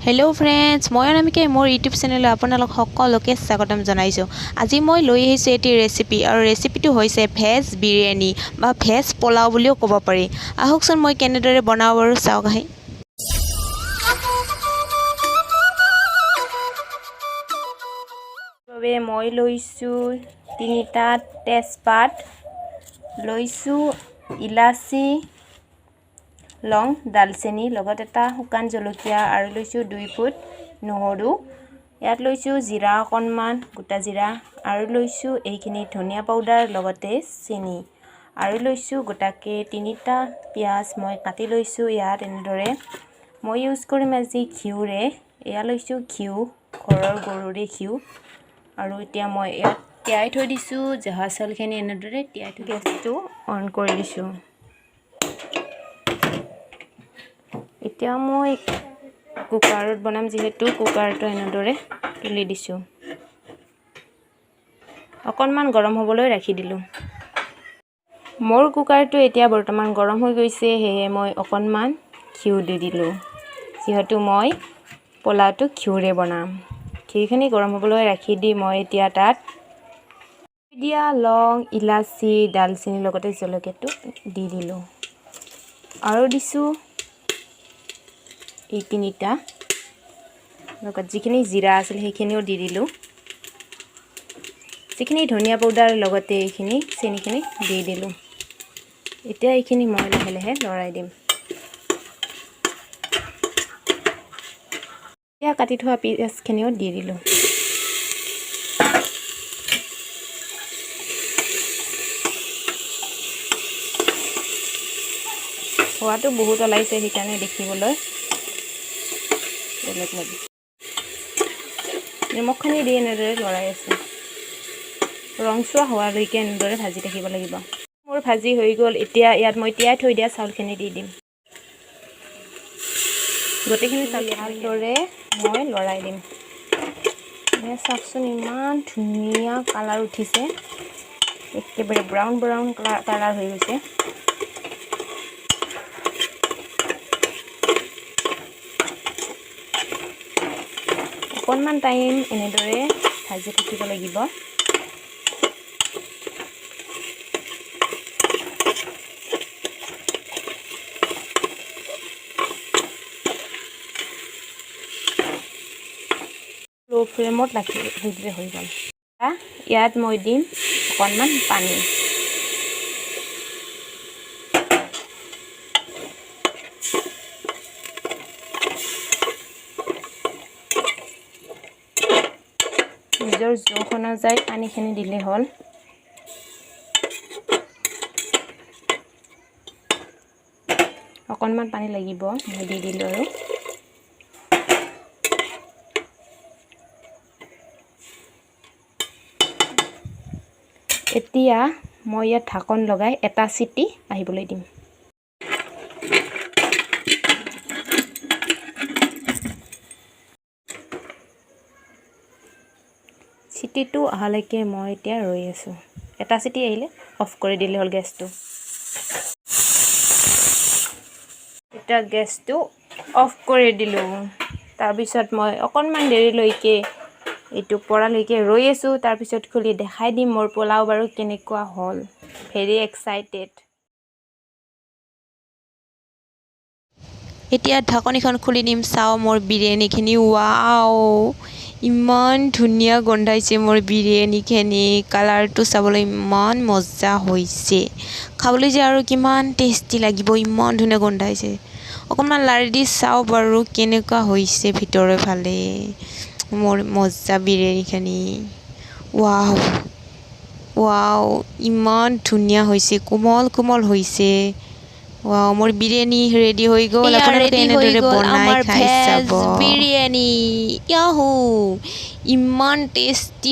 Hello' friends, মই অনামিকাই মোৰ YouTube চেনেলত আপোনালোক সকলোকে স্বাগতম জনাইছোঁ। আজি মই লৈ আহিছোঁ এটি ৰেচিপি আৰু ৰেচিপিটো হৈছে ভেজ বিৰিয়ানী বা ভেজ পোলাও বুলিও ক'ব পাৰি। আহকচোন মই কেনেদৰে বনাওঁ বাৰু চাওক আহি। বাবে মই লৈছোঁ 3টা তেজপাত, লৈছোঁ ইলাচি, লং, দালচেনি, লগত এটা শুকান জলকীয়া আৰু লৈছোঁ 2 ফুট নহৰু। ইয়াত লৈছোঁ জিৰা অকণমান, গোটা জিৰা, আৰু লৈছোঁ এইখিনি ধনিয়া পাউডাৰ, লগতে চেনি, আৰু লৈছোঁ গোটাকৈ 3টা পিঁয়াজ মই কাটি লৈছোঁ। ইয়াত এনেদৰে মই ইউজ কৰিম আজি ঘিউৰে। এয়া লৈছোঁ ঘিউ, ঘৰৰ গৰুৰে ঘিউ, আৰু এতিয়া মই ইয়াত তিয়াই থৈ দিছোঁ জহা চাউলখিনি। এনেদৰে তিয়াই থৈ গেছটো অন কৰি দিছোঁ। এতিয়া মই কুকাৰত বনাম, যিহেতু কুকাৰটো এনেদৰে তুলি দিছোঁ। অকণমান গৰম হ'বলৈ ৰাখি দিলোঁ। মোৰ কুকাৰটো এতিয়া বৰ্তমান গৰম হৈ গৈছে, সেয়ে মই অকণমান ঘিউ দি দিলোঁ, যিহেতু মই পোলাওটো ঘিউৰে বনাম। ঘিউখিনি গৰম হ'বলৈ ৰাখি দি মই এতিয়া তাত দিয়া লং, ইলাচি, দালচেনি, লগতে জলকীয়াটো দি দিলোঁ, আৰু দিছোঁ এই 3টা, লগত যিখিনি জিৰা আছিল সেইখিনিও দি দিলোঁ, যিখিনি ধনিয়া পাউডাৰ, লগতে এইখিনি চেনিখিনি দি দিলোঁ। এতিয়া এইখিনি মই লাহে লাহে লৰাই দিম। এতিয়া কাটি থোৱা পিঁয়াজখিনিও দি দিলোঁ। সোৱাদটো বহুত ওলাইছে, সেইকাৰণে দেখিবলৈ বেলেগ লাগে। নিমখখিনি দি এনেদৰে লৰাই আছোঁ। ৰংচোৱা হোৱালৈকে এনেদৰে ভাজি থাকিব লাগিব। মোৰ ভাজি হৈ গ'ল। এতিয়া ইয়াত মই তিয়াই থৈ দিয়া চাউলখিনি দি দিম। গোটেইখিনি চাউল ভালদৰে মই লৰাই দিম। চাওকচোন, ইমান ধুনীয়া কালাৰ উঠিছে, একেবাৰে ব্ৰাউন ব্ৰাউন কালাৰ হৈ গৈছে। অকণমান টাইম এনেদৰে ভাজি থাকিব লাগিব। ল' ফ্লেমত ৰাখিলে হৈ গ'ল। ইয়াত মই দিম অকণমান পানী। নিজৰ জোখ অনুযায়ী পানীখিনি দিলে হ'ল। অকণমান পানী লাগিব, মই দি দিলোঁ। আৰু এতিয়া মই ইয়াত ঢাকন লগাই এটা চিটি আহিবলৈ দিম। চিটিটো অহালৈকে মই এতিয়া ৰৈ আছোঁ। এটা চিটি আহিলে অফ কৰি দিলে হ'ল গেছটো। এতিয়া গেছটো অফ কৰি দিলোঁ। তাৰপিছত মই অকণমান দেৰিলৈকে এইটো পৰালৈকে ৰৈ আছোঁ। তাৰপিছত খুলি দেখাই দিম মোৰ পোলাও বাৰু কেনেকুৱা হ'ল। Very excited. এতিয়া ঢাকনিখন খুলি দিম, চাওঁ মোৰ বিৰিয়ানীখিনি। ৱাও, ইমান ধুনীয়া গোন্ধাইছে মোৰ বিৰিয়ানীখিনি। কালাৰটো চাবলৈ ইমান মজা হৈছে, খাবলৈ যে আৰু কিমান টেষ্টি লাগিব, ইমান ধুনীয়া গোন্ধাইছে। অকণমান লাৰি দি চাওঁ বাৰু কেনেকুৱা হৈছে ভিতৰৰ ফালে মোৰ মজা বিৰিয়ানীখিনি। ৱাও ৱাও, ইমান ধুনীয়া হৈছে, কোমল কোমল হৈছে। ৱাও, মোৰ বিৰিয়ানী ৰেডি হৈ গ'ল। আপোনালোকে এনেদৰে বনাই খাই চাব। বিৰিয়ানী ইয়াহু, ইমান টেষ্টি।